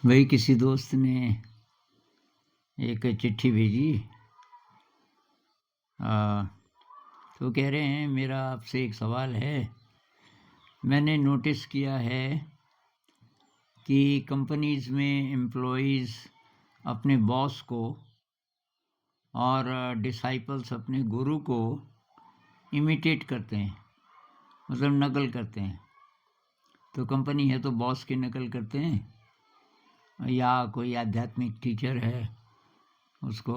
भाई किसी दोस्त ने एक चिट्ठी भेजी। तो कह रहे हैं मेरा आपसे एक सवाल है। मैंने नोटिस किया है कि कंपनीज़ में एम्प्लॉइज़ अपने बॉस को और डिसाइपल्स अपने गुरु को इमिटेट करते हैं, मतलब नकल करते हैं। तो कंपनी है तो बॉस की नकल करते हैं, या कोई आध्यात्मिक टीचर है उसको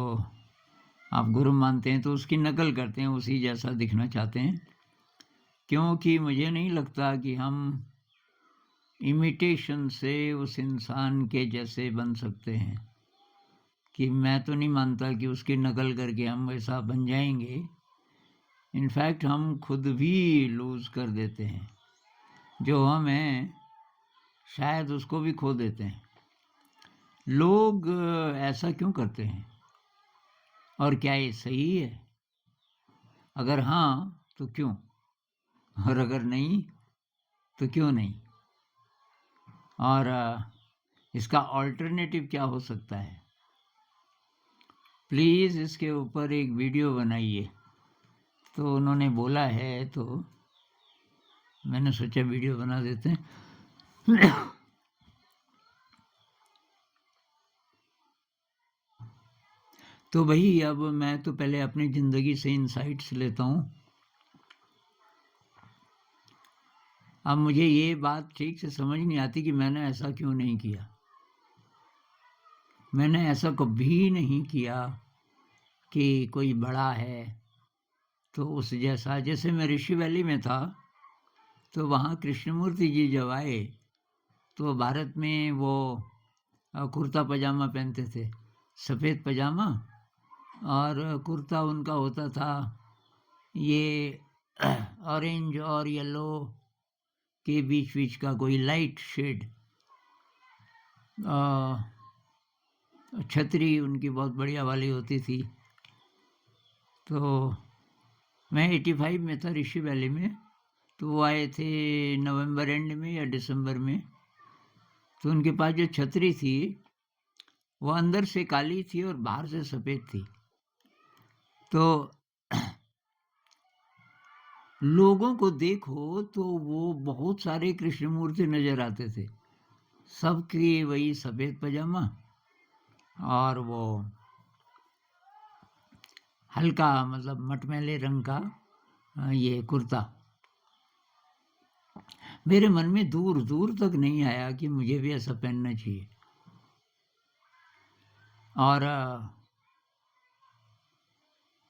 आप गुरु मानते हैं तो उसकी नकल करते हैं, उसी जैसा दिखना चाहते हैं। क्योंकि मुझे नहीं लगता कि हम इमिटेशन से उस इंसान के जैसे बन सकते हैं। कि मैं तो नहीं मानता कि उसकी नकल करके हम वैसा बन जाएंगे। इनफैक्ट हम खुद भी लूज़ कर देते हैं, जो हम हैं शायद उसको भी खो देते हैं। लोग ऐसा क्यों करते हैं और क्या ये सही है? अगर हाँ तो क्यों, और अगर नहीं तो क्यों नहीं, और इसका ऑल्टरनेटिव क्या हो सकता है? प्लीज़ इसके ऊपर एक वीडियो बनाइए। तो उन्होंने बोला है तो मैंने सोचा वीडियो बना देते हैं। तो भाई अब मैं तो पहले अपनी ज़िंदगी से इंसाइट्स लेता हूँ। अब मुझे ये बात ठीक से समझ नहीं आती कि मैंने ऐसा क्यों नहीं किया। मैंने ऐसा कभी नहीं किया कि कोई बड़ा है तो उस जैसा। जैसे मैं ऋषि वैली में था तो वहाँ कृष्णमूर्ति जी जब आए तो भारत में वो कुर्ता पजामा पहनते थे, सफ़ेद पजामा और कुर्ता उनका होता था ये ऑरेंज और येलो के बीच बीच का कोई लाइट शेड। छतरी उनकी बहुत बढ़िया वाली होती थी। तो मैं 85 में था ऋषि वैली में, तो वो आए थे नवंबर एंड में या दिसंबर में। तो उनके पास जो छतरी थी वो अंदर से काली थी और बाहर से सफ़ेद थी। तो लोगों को देखो तो वो बहुत सारे कृष्णमूर्ति नज़र आते थे, सबकी वही सफ़ेद पजामा और वो हल्का मतलब मटमैले रंग का ये कुर्ता। मेरे मन में दूर दूर तक नहीं आया कि मुझे भी ऐसा पहनना चाहिए। और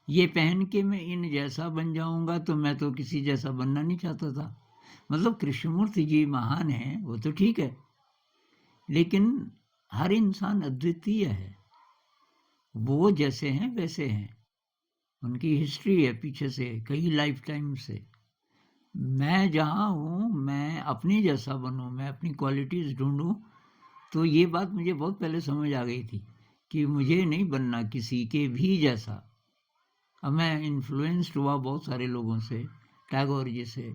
ये पहन के मैं इन जैसा बन जाऊंगा तो मैं तो किसी जैसा बनना नहीं चाहता था। मतलब कृष्णमूर्ति जी महान हैं, वो तो ठीक है, लेकिन हर इंसान अद्वितीय है। वो जैसे हैं वैसे हैं, उनकी हिस्ट्री है पीछे से कई लाइफ टाइम से। मैं जहाँ हूँ मैं अपनी जैसा बनूँ, मैं अपनी क्वालिटीज़ ढूंढूँ। तो ये बात मुझे बहुत पहले समझ आ गई थी कि मुझे नहीं बनना किसी के भी जैसा। अब मैं इन्फ्लुएंस्ड हुआ बहुत सारे लोगों से, टैगोर जी से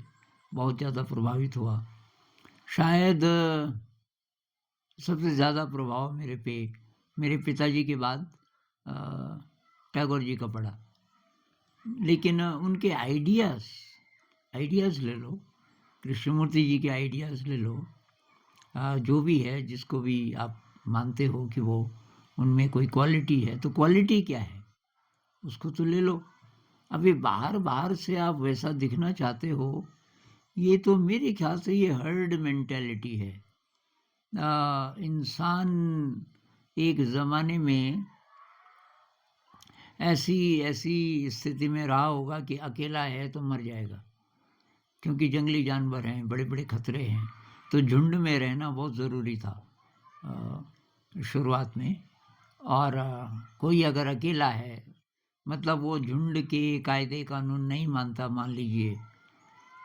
बहुत ज़्यादा प्रभावित हुआ। शायद सबसे ज़्यादा प्रभाव मेरे पिताजी के बाद टैगोर जी का पड़ा। लेकिन उनके आइडियाज़ ले लो, कृष्णमूर्ति जी के आइडियाज़ ले लो, जो भी है जिसको भी आप मानते हो कि वो उनमें कोई क्वालिटी है, तो क्वालिटी क्या है उसको तो ले लो। अभी बाहर बाहर से आप वैसा दिखना चाहते हो, ये तो मेरे ख्याल से ये हर्ड मेंटेलिटी है। इंसान एक ज़माने में ऐसी स्थिति में रहा होगा कि अकेला है तो मर जाएगा, क्योंकि जंगली जानवर हैं, बड़े बड़े खतरे हैं। तो झुंड में रहना बहुत ज़रूरी था शुरुआत में। और कोई अगर अकेला है, मतलब वो झुंड के कायदे कानून नहीं मानता मान लीजिए,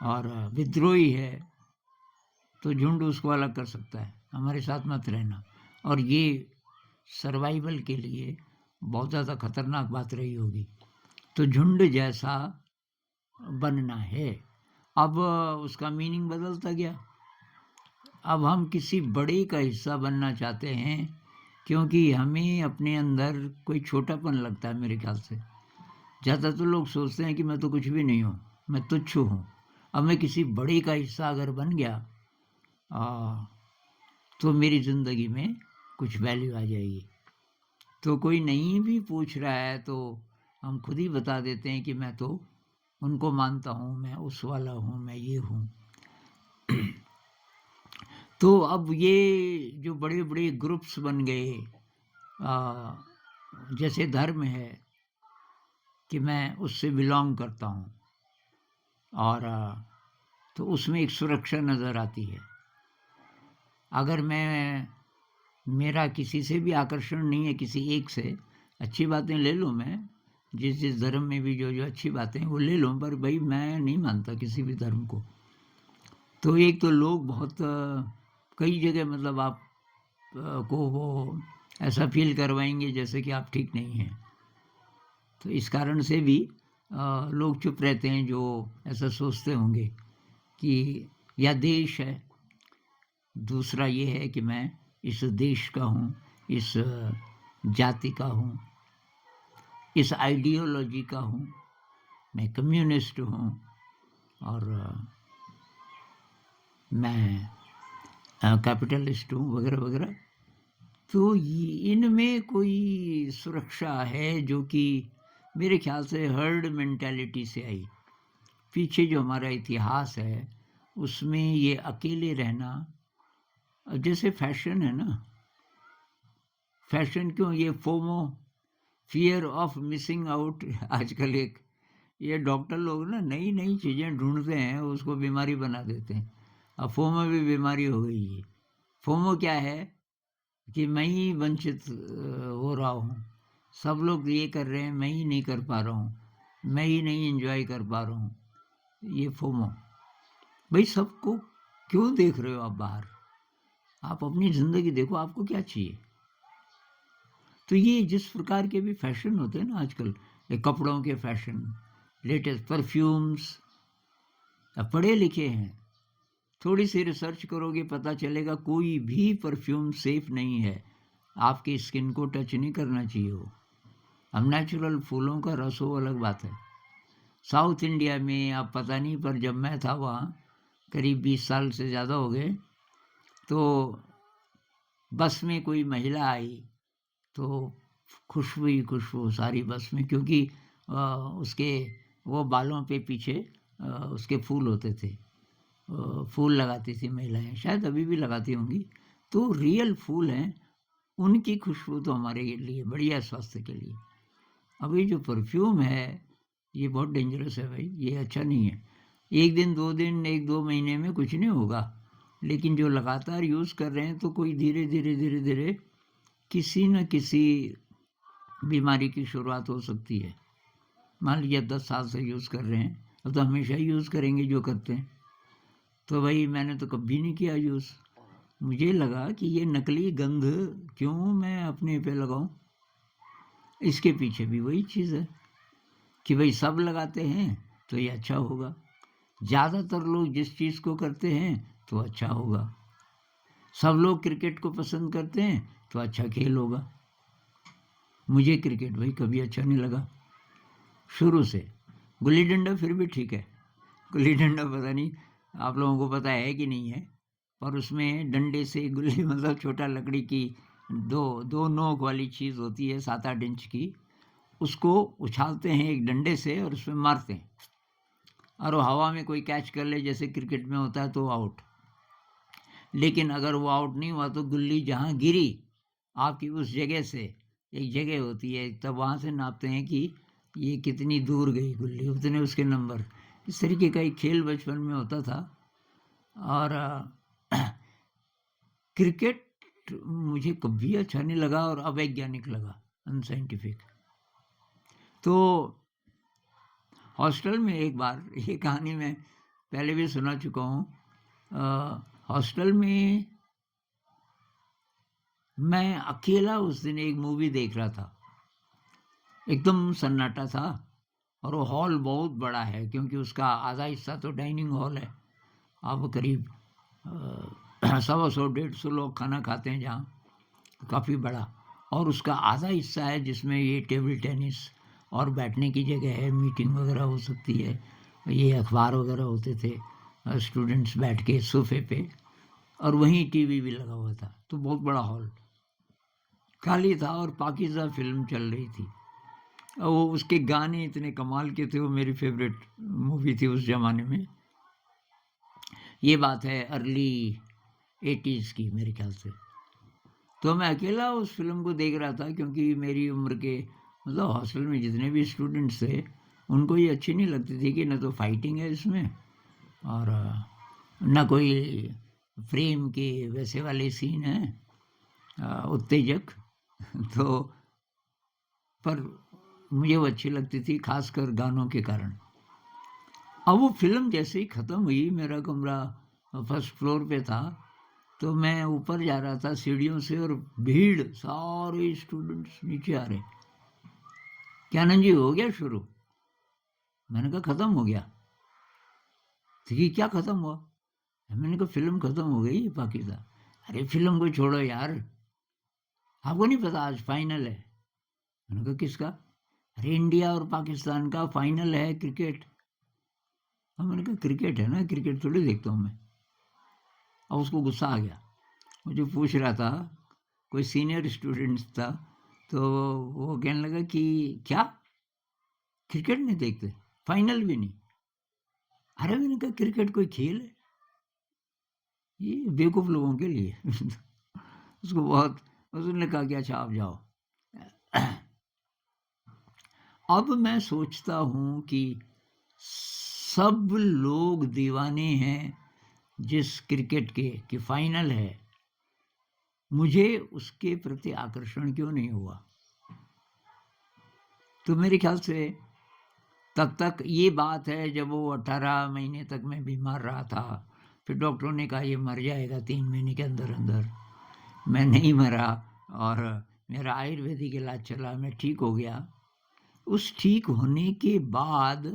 और विद्रोही है, तो झुंड उसको अलग कर सकता है, हमारे साथ मत रहना। और ये सर्वाइवल के लिए बहुत ज़्यादा खतरनाक बात रही होगी। तो झुंड जैसा बनना है। अब उसका मीनिंग बदलता गया। अब हम किसी बड़े का हिस्सा बनना चाहते हैं, क्योंकि हमें अपने अंदर कोई छोटापन लगता है मेरे ख्याल से। ज़्यादातर लोग सोचते हैं कि मैं तो कुछ भी नहीं हूँ, मैं तुच्छ हूँ। अब मैं किसी बड़े का हिस्सा अगर बन गया तो मेरी ज़िंदगी में कुछ वैल्यू आ जाएगी। तो कोई नहीं भी पूछ रहा है तो हम खुद ही बता देते हैं कि मैं तो उनको मानता हूँ, मैं उस वाला हूँ, मैं ये हूँ। तो अब ये जो बड़े बड़े ग्रुप्स बन गए, जैसे धर्म है कि मैं उससे बिलोंग करता हूँ, और तो उसमें एक सुरक्षा नज़र आती है। अगर मेरा किसी से भी आकर्षण नहीं है, किसी एक से, अच्छी बातें ले लूँ मैं, जिस धर्म में भी जो अच्छी बातें हैं वो ले लूँ, पर भाई मैं नहीं मानता किसी भी धर्म को। तो एक तो लोग बहुत कई जगह मतलब आप को वो ऐसा फील करवाएंगे जैसे कि आप ठीक नहीं हैं। तो इस कारण से भी लोग चुप रहते हैं, जो ऐसा सोचते होंगे कि या देश है। दूसरा ये है कि मैं इस देश का हूँ, इस जाति का हूँ, इस आइडियोलॉजी का हूँ, मैं कम्युनिस्ट हूँ, और मैं कैपिटलिस्ट हूँ, वगैरह वगैरह। तो इनमें कोई सुरक्षा है जो कि मेरे ख्याल से हर्ड मेंटालिटी से आई। पीछे जो हमारा इतिहास है उसमें ये अकेले रहना, जैसे फैशन है ना, फैशन क्यों, ये FOMO, fear of missing out, आजकल एक ये डॉक्टर लोग ना नई नई चीज़ें ढूंढते हैं, उसको बीमारी बना देते हैं। अब फोमो भी बीमारी हो गई है। फोमो क्या है कि मैं ही वंचित हो रहा हूँ, सब लोग ये कर रहे हैं, मैं ही नहीं कर पा रहा हूँ, मैं ही नहीं एंजॉय कर पा रहा हूँ, ये फोमो। भाई सबको क्यों देख रहे हो आप बाहर? आप अपनी ज़िंदगी देखो, आपको क्या चाहिए? तो ये जिस प्रकार के भी फैशन होते हैं ना आजकल, ये कपड़ों के फैशन, लेटेस्ट परफ्यूम्स, पढ़े लिखे हैं, थोड़ी सी रिसर्च करोगे पता चलेगा कोई भी परफ्यूम सेफ नहीं है, आपकी स्किन को टच नहीं करना चाहिए वो। अब नेचुरल फूलों का रस हो अलग बात है। साउथ इंडिया में अब पता नहीं, पर जब मैं था वहाँ करीब 20 साल से ज़्यादा हो गए, तो बस में कोई महिला आई तो खुशबू ही खुशबू सारी बस में, क्योंकि उसके वो बालों पे पीछे उसके फूल होते थे, फूल लगाती थी महिलाएं, शायद अभी भी लगाती होंगी। तो रियल फूल हैं, उनकी खुशबू तो हमारे लिए बढ़िया, स्वास्थ्य के लिए। अब ये जो परफ्यूम है ये बहुत डेंजरस है भाई, ये अच्छा नहीं है। एक दिन, 2 दिन, 1-2 महीने में कुछ नहीं होगा, लेकिन जो लगातार यूज़ कर रहे हैं तो कोई धीरे धीरे धीरे धीरे किसी न किसी बीमारी की शुरुआत हो सकती है। मान लीजिए 10 साल से यूज़ कर रहे हैं, अब तो हमेशा ही यूज़ करेंगे जो करते हैं। तो भाई मैंने तो कभी नहीं किया यूज़। मुझे लगा कि ये नकली गंध क्यों मैं अपने पे लगाऊं। इसके पीछे भी वही चीज़ है कि भाई सब लगाते हैं तो ये अच्छा होगा, ज़्यादातर लोग जिस चीज़ को करते हैं तो अच्छा होगा। सब लोग क्रिकेट को पसंद करते हैं तो अच्छा खेल होगा। मुझे क्रिकेट भाई कभी अच्छा नहीं लगा शुरू से। गुल्ली डंडा फिर भी ठीक है, गुल्ली डंडा पता नहीं आप लोगों को पता है कि नहीं है, पर उसमें डंडे से गुल्ली मतलब छोटा लकड़ी की दो नोक वाली चीज़ होती है 7-8 इंच की, उसको उछालते हैं एक डंडे से और उसमें मारते हैं, और वो हवा में कोई कैच कर ले जैसे क्रिकेट में होता है तो आउट। लेकिन अगर वो आउट नहीं हुआ तो गुल्ली जहाँ गिरी आपकी उस जगह से, एक जगह होती है तब वहाँ से नापते हैं कि ये कितनी दूर गई गुल्ली, उतने उसके नंबर। इस तरीके का एक खेल बचपन में होता था। और क्रिकेट मुझे कभी अच्छा नहीं लगा और अवैज्ञानिक लगा, अनसाइंटिफिक। तो हॉस्टल में एक बार, ये कहानी मैं पहले भी सुना चुका हूँ, हॉस्टल में मैं अकेला उस दिन एक मूवी देख रहा था, एकदम सन्नाटा था, और वो हॉल बहुत बड़ा है क्योंकि उसका आधा हिस्सा तो डाइनिंग हॉल है। अब करीब 100 150 लोग खाना खाते हैं जहाँ, काफ़ी बड़ा, और उसका आधा हिस्सा है जिसमें ये टेबल टेनिस और बैठने की जगह है, मीटिंग वगैरह हो सकती है, ये अखबार वगैरह होते थे, स्टूडेंट्स बैठ के सोफे पे, और वहीं टीवी भी लगा हुआ था। तो बहुत बड़ा हॉल खाली था और पाकीज़ा फिल्म चल रही थी। और वो उसके गाने इतने कमाल के थे, वो मेरी फेवरेट मूवी थी उस ज़माने में। ये बात है अर्ली 80s की मेरे ख्याल से। तो मैं अकेला उस फिल्म को देख रहा था, क्योंकि मेरी उम्र के मतलब हॉस्टल में जितने भी स्टूडेंट्स थे उनको ये अच्छी नहीं लगती थी कि न तो फाइटिंग है इसमें और न कोई प्रेम के वैसे वाले सीन हैं उत्तेजक। तो पर मुझे वो अच्छी लगती थी, खासकर गानों के कारण। अब वो फिल्म जैसे ही ख़त्म हुई, मेरा कमरा फर्स्ट फ्लोर पे था, तो मैं ऊपर जा रहा था सीढ़ियों से, और भीड़, सारे स्टूडेंट्स नीचे आ रहे। क्या आनंद जी, हो गया शुरू? मैंने कहा ख़त्म हो गया। तो ये क्या ख़त्म हुआ? मैंने कहा फिल्म ख़त्म हो गई पाकिस्तान। अरे फिल्म को छोड़ो यार, आपको नहीं पता आज फाइनल है? मैंने कहा किसका? अरे इंडिया और पाकिस्तान का फाइनल है क्रिकेट। मैंने कहा क्रिकेट है ना, क्रिकेट थोड़ी देखता हूँ मैं। और उसको गुस्सा आ गया, मुझे पूछ रहा था, कोई सीनियर स्टूडेंट था, तो वो कहने लगा कि क्या क्रिकेट नहीं देखते, फाइनल भी नहीं? अरे मैंने कहा क्रिकेट कोई खेल है? ये बेवकूफ़ लोगों के लिए। उसको बहुत, उसने कहा कि अच्छा आप जाओ। अब मैं सोचता हूँ कि सब लोग दीवाने हैं जिस क्रिकेट के कि फाइनल है, मुझे उसके प्रति आकर्षण क्यों नहीं हुआ? तो मेरे ख्याल से तब तक ये बात है जब वो 18 महीने तक मैं बीमार रहा था, फिर डॉक्टरों ने कहा ये मर जाएगा 3 महीने के अंदर अंदर। मैं नहीं मरा, और मेरा आयुर्वेदिक इलाज चला, मैं ठीक हो गया। उस ठीक होने के बाद,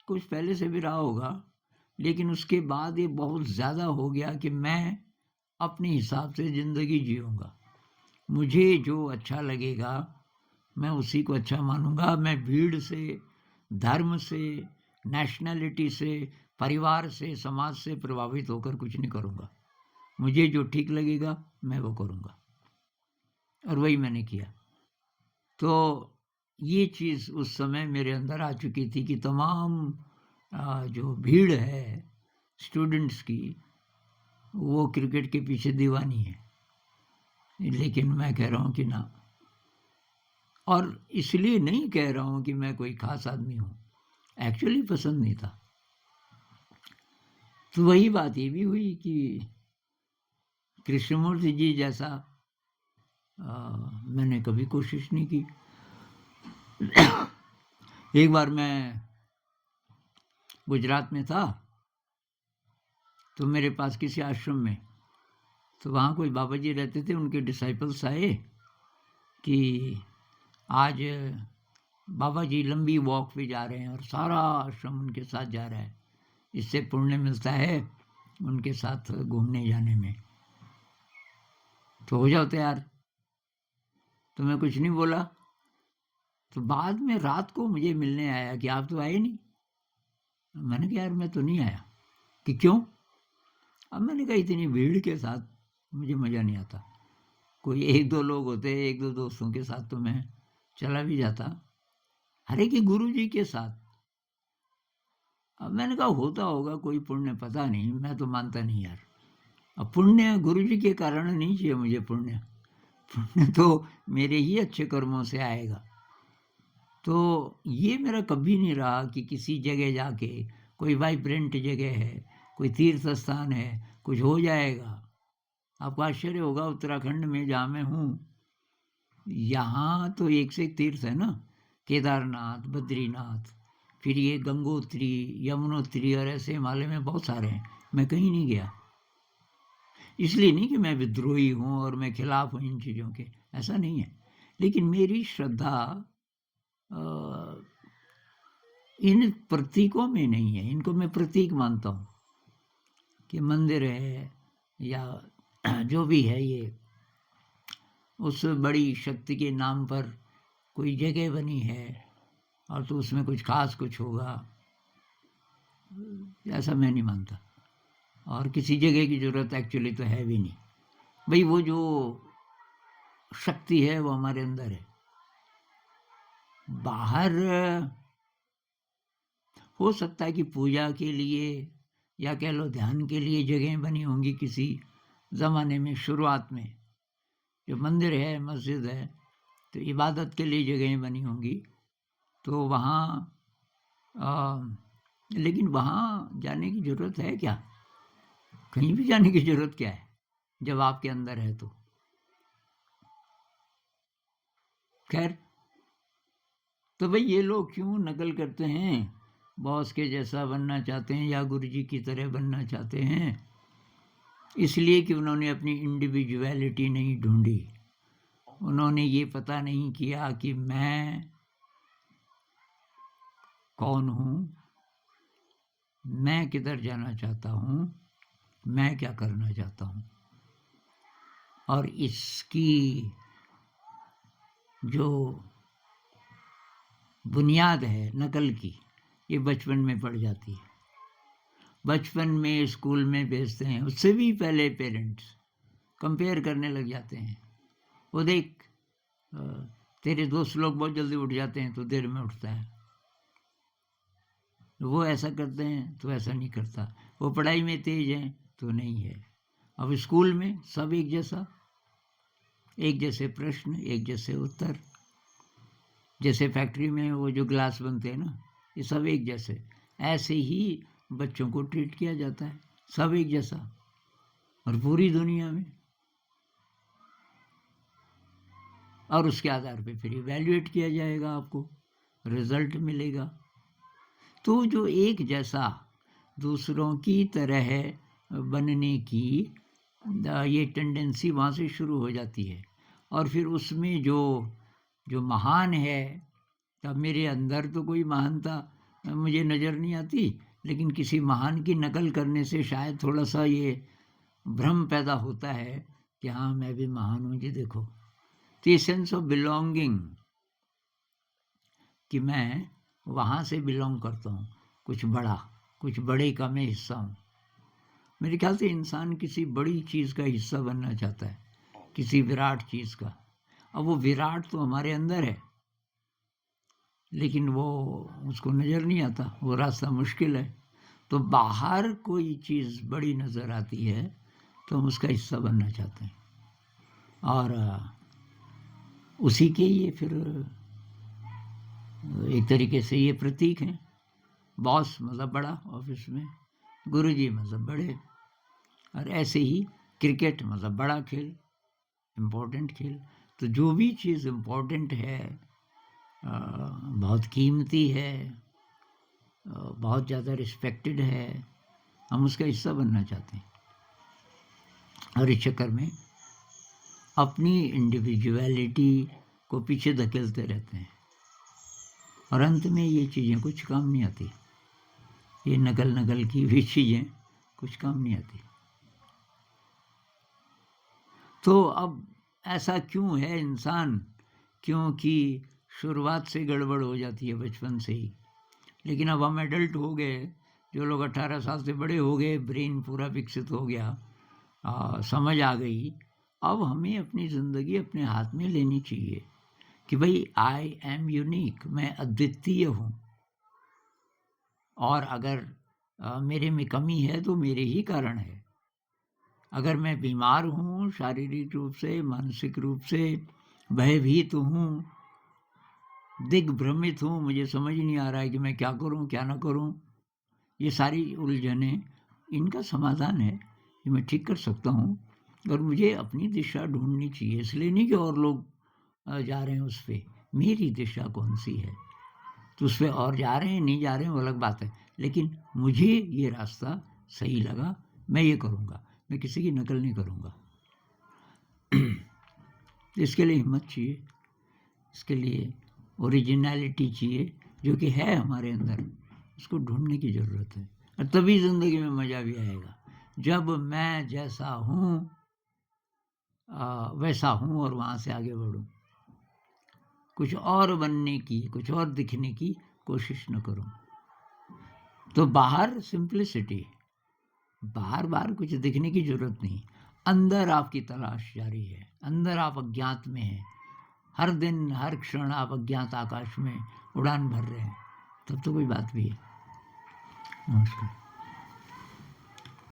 कुछ पहले से भी रहा होगा, लेकिन उसके बाद ये बहुत ज़्यादा हो गया कि मैं अपने हिसाब से ज़िंदगी जीऊँगा। मुझे जो अच्छा लगेगा मैं उसी को अच्छा मानूंगा। मैं भीड़ से, धर्म से, नेशनैलिटी से, परिवार से, समाज से प्रभावित होकर कुछ नहीं करूँगा। मुझे जो ठीक लगेगा मैं वो करूँगा, और वही मैंने किया। तो ये चीज़ उस समय मेरे अंदर आ चुकी थी कि तमाम जो भीड़ है स्टूडेंट्स की, वो क्रिकेट के पीछे दीवानी है, लेकिन मैं कह रहा हूँ कि ना। और इसलिए नहीं कह रहा हूँ कि मैं कोई खास आदमी हूँ, एक्चुअली पसंद नहीं था। तो वही बात ये भी हुई कि कृष्णमूर्ति जी जैसा मैंने कभी कोशिश नहीं की। एक बार मैं गुजरात में था, तो मेरे पास किसी आश्रम में, तो वहाँ कोई बाबा जी रहते थे, उनके डिसाइपल्स आए कि आज बाबा जी लंबी वॉक पे जा रहे हैं और सारा आश्रम उनके साथ जा रहा है, इससे पुण्य मिलता है उनके साथ घूमने जाने में, तो हो जाओ तैयार। तो मैं कुछ नहीं बोला। तो बाद में रात को मुझे मिलने आया कि आप तो आए नहीं। मैंने कहा यार मैं तो नहीं आया। कि क्यों? अब मैंने कहा इतनी भीड़ के साथ मुझे मज़ा नहीं आता। कोई 1-2 लोग होते, 1-2 दोस्तों के साथ तो मैं चला भी जाता, अरे कि गुरु जी के साथ। अब मैंने कहा होता होगा कोई पुण्य, पता नहीं, मैं तो मानता नहीं यार। अब पुण्य गुरु जी के कारण नहीं चाहिए मुझे, पुण्य पुण्य तो मेरे ही अच्छे कर्मों से आएगा। तो ये मेरा कभी नहीं रहा कि किसी जगह जाके, कोई वाइब्रेंट जगह है, कोई तीर्थ स्थान है, कुछ हो जाएगा। आपको आश्चर्य होगा, उत्तराखंड में जहाँ मैं हूँ, यहाँ तो एक से एक तीर्थ है ना, केदारनाथ, बद्रीनाथ, फिर ये गंगोत्री, यमुनोत्री, और ऐसे हिमालय में बहुत सारे हैं। मैं कहीं नहीं गया, इसलिए नहीं कि मैं विद्रोही हूँ और मैं खिलाफ हूँ इन चीज़ों के, ऐसा नहीं है। लेकिन मेरी श्रद्धा इन प्रतीकों में नहीं है। इनको मैं प्रतीक मानता हूँ कि मंदिर है या जो भी है ये उस बड़ी शक्ति के नाम पर कोई जगह बनी है और तो उसमें कुछ खास कुछ होगा, ऐसा मैं नहीं मानता। और किसी जगह की ज़रूरत एक्चुअली तो है भी नहीं। भाई वो जो शक्ति है वो हमारे अंदर है। बाहर हो सकता है कि पूजा के लिए या कह लो ध्यान के लिए जगहें बनी होंगी किसी ज़माने में, शुरुआत में जो मंदिर है मस्जिद है तो इबादत के लिए जगहें बनी होंगी। तो वहाँ लेकिन वहाँ जाने की ज़रूरत है क्या? कहीं भी जाने की ज़रूरत क्या है जब आपके अंदर है तो। खैर, तो भाई ये लोग क्यों नकल करते हैं, बॉस के जैसा बनना चाहते हैं या गुरुजी की तरह बनना चाहते हैं? इसलिए कि उन्होंने अपनी इंडिविजुअलिटी नहीं ढूंढी। उन्होंने ये पता नहीं किया कि मैं कौन हूँ, मैं किधर जाना चाहता हूँ, मैं क्या करना चाहता हूँ। और इसकी जो बुनियाद है नकल की, ये बचपन में पड़ जाती है। बचपन में स्कूल में भेजते हैं, उससे भी पहले पेरेंट्स कंपेयर करने लग जाते हैं। वो देख तेरे दोस्त लोग बहुत जल्दी उठ जाते हैं तो देर में उठता है, वो ऐसा करते हैं तो ऐसा नहीं करता, वो पढ़ाई में तेज हैं तो नहीं है। अब स्कूल में सब एक जैसा, एक जैसे प्रश्न, एक जैसे उत्तर। जैसे फैक्ट्री में वो जो ग्लास बनते हैं ना, ये सब एक जैसे। ऐसे ही बच्चों को ट्रीट किया जाता है, सब एक जैसा। और पूरी दुनिया में, और उसके आधार पे फिर इवैल्यूएट किया जाएगा, आपको रिजल्ट मिलेगा। तो जो एक जैसा दूसरों की तरह बनने की ये टेंडेंसी वहाँ से शुरू हो जाती है। और फिर उसमें जो महान है, तब मेरे अंदर तो कोई महानता मुझे नज़र नहीं आती, लेकिन किसी महान की नकल करने से शायद थोड़ा सा ये भ्रम पैदा होता है कि हाँ मैं भी महान हूँ जी, देखो। तो ये सेंस ऑफ बिलोंगिंग कि मैं वहाँ से बिलोंग करता हूँ, कुछ बड़े का मैं हिस्सा हूँ। मेरे ख्याल से इंसान किसी बड़ी चीज़ का हिस्सा बनना चाहता है, किसी विराट चीज़ का। अब वो विराट तो हमारे अंदर है, लेकिन वो उसको नज़र नहीं आता, वो रास्ता मुश्किल है। तो बाहर कोई चीज़ बड़ी नज़र आती है तो हम उसका हिस्सा बनना चाहते हैं। और उसी के ये फिर एक तरीके से ये प्रतीक हैं। बॉस मतलब बड़ा ऑफिस में, गुरुजी मतलब बड़े। और ऐसे ही क्रिकेट मतलब बड़ा खेल, इम्पोर्टेंट खेल। तो जो भी चीज़ इम्पोर्टेंट है, बहुत कीमती है, बहुत ज़्यादा रिस्पेक्टेड है, हम उसका हिस्सा बनना चाहते हैं। और इस चक्कर में अपनी इंडिविजुअलिटी को पीछे धकेलते रहते हैं और अंत में ये चीज़ें कुछ काम नहीं आती। ये नकल की भी चीज़ें कुछ काम नहीं आती। तो अब ऐसा क्यों है इंसान? क्योंकि शुरुआत से गड़बड़ हो जाती है बचपन से ही। लेकिन अब हम एडल्ट हो गए, जो लोग 18 साल से बड़े हो गए, ब्रेन पूरा विकसित हो गया, समझ आ गई। अब हमें अपनी ज़िंदगी अपने हाथ में लेनी चाहिए कि भाई आई एम यूनिक, मैं अद्वितीय हूँ। और अगर मेरे में कमी है तो मेरे ही कारण है। अगर मैं बीमार हूँ, शारीरिक रूप से, मानसिक रूप से भयभीत हूँ, दिग्भ्रमित हूँ, मुझे समझ नहीं आ रहा है कि मैं क्या करूँ क्या ना करूँ, ये सारी उलझने, इनका समाधान है कि मैं ठीक कर सकता हूँ। और मुझे अपनी दिशा ढूंढनी चाहिए, इसलिए नहीं कि और लोग जा रहे हैं उस पर। मेरी दिशा कौन सी है? तो उस पर और जा रहे हैं नहीं जा रहे हैं वो अलग बात है, लेकिन मुझे ये रास्ता सही लगा, मैं ये करूँगा, मैं किसी की नकल नहीं करूँगा। इसके लिए हिम्मत चाहिए, इसके लिए ओरिजिनलिटी चाहिए, जो कि है हमारे अंदर, उसको ढूंढने की ज़रूरत है। और तभी ज़िंदगी में मज़ा भी आएगा, जब मैं जैसा हूँ वैसा हूँ और वहाँ से आगे बढ़ूँ। कुछ और बनने की, कुछ और दिखने की कोशिश न करूँ। तो बाहर सिंप्लिसिटी, बाहर बाहर कुछ दिखने की जरूरत नहीं, अंदर आपकी तलाश जारी है, अंदर आप अज्ञात में हैं, हर दिन हर क्षण आप अज्ञात आकाश में उड़ान भर रहे हैं, तब तो कोई बात भी है। नमस्कार।